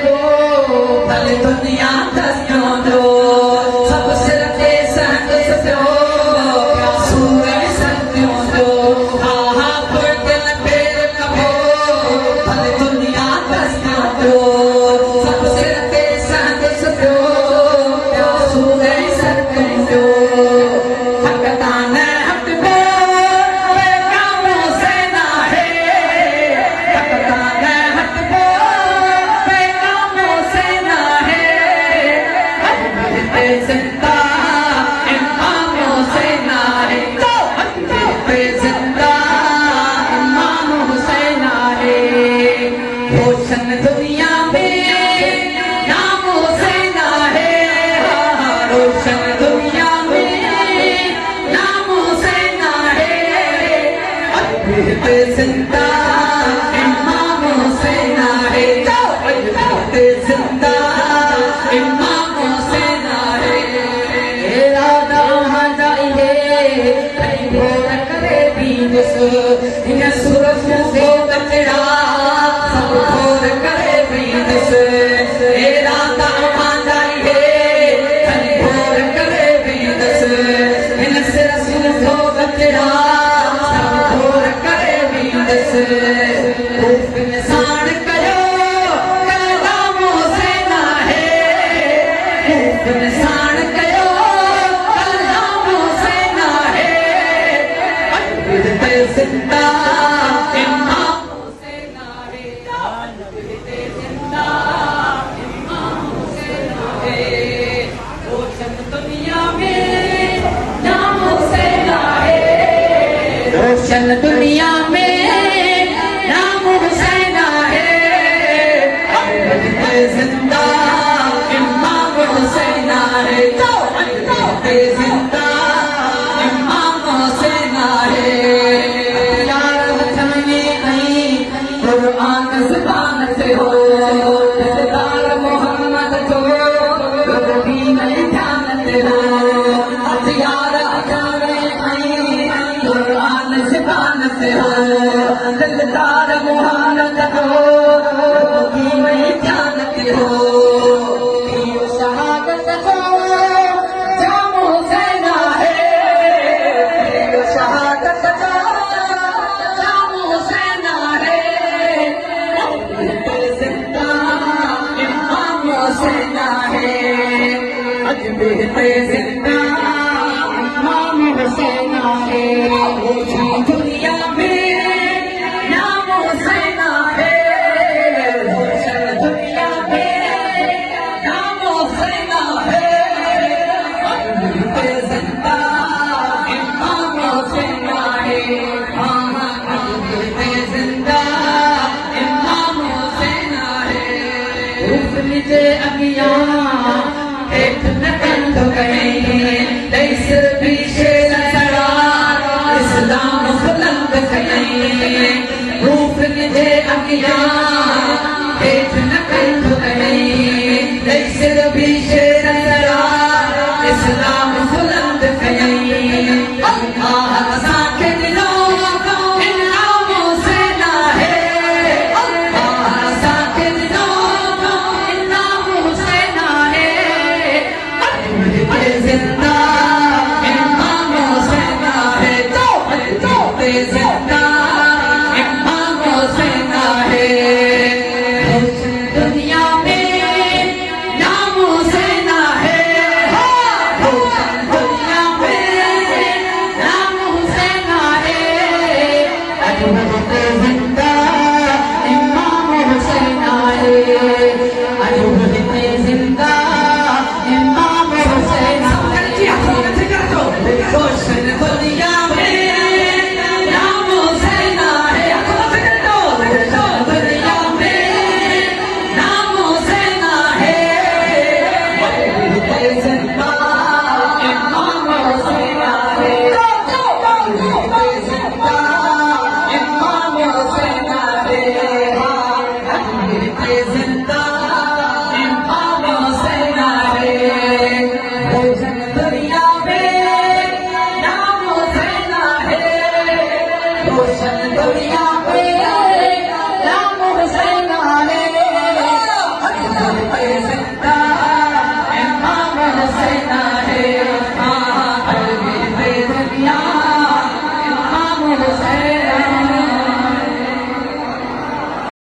कबो भल दुनिया दस्यों दो सब सिर के संग सो सूरज सत्यों दो हा हा दिल फेर कबो भल दुनिया दस्यों दो सब सिर के संग सो सूरज सत्यों दो हकतान हक को कामों से ना है हकतान हक को कामों से ना है जिंदा इमामों से ना है जिंदा इमामों से ना है रोशन दुनिया में नामों से ना है रोशन दुनिया में नामों से ना है जिंदा इमामों से ना है जिंदा इमामों से ना है इरादा जाइए कहीं भोर करे बीनस इन सूरज से बचड़ा सब भोर करे बीनस इरादा जाइए कहीं भोर करे बीनस इन सूरज से बचड़ा सब भोर करे बीनस इंसान करो कलामों से ना है इंसान करो कलामों से ना है जिंदा इमामों से ना है जिंदा इमामों से ना है रोशन दुनिया में नामों से ना है रोशन दुनिया में नामों से ना है जिंदा इमामों से ना है जिंदा इमामों से ना है यार वतन में आई कुरान ज़ुबान से हो सरदार मोहम्मद को कभी नहीं जानते हो यार वतन में आई कुरान ज़ुबान से हो सरदार मोहम्मद को कभी नहीं जानते हो शहादत को जामों से ना है शहादत को जामों से ना है जिंदा इमामों से ना है अजमेर जिंदा इमामों से ना है दुनिया में नामों से ना है दुनिया में नामों से ना है जिंदा इमामों से ना है जिंदा इमामों से ना है नीचे अगिया एक नकंद गए सिर पीछे सड़ा इस्लाम बुलंद गए रूप निधे अगिया एक नकंद गए सिर पीछे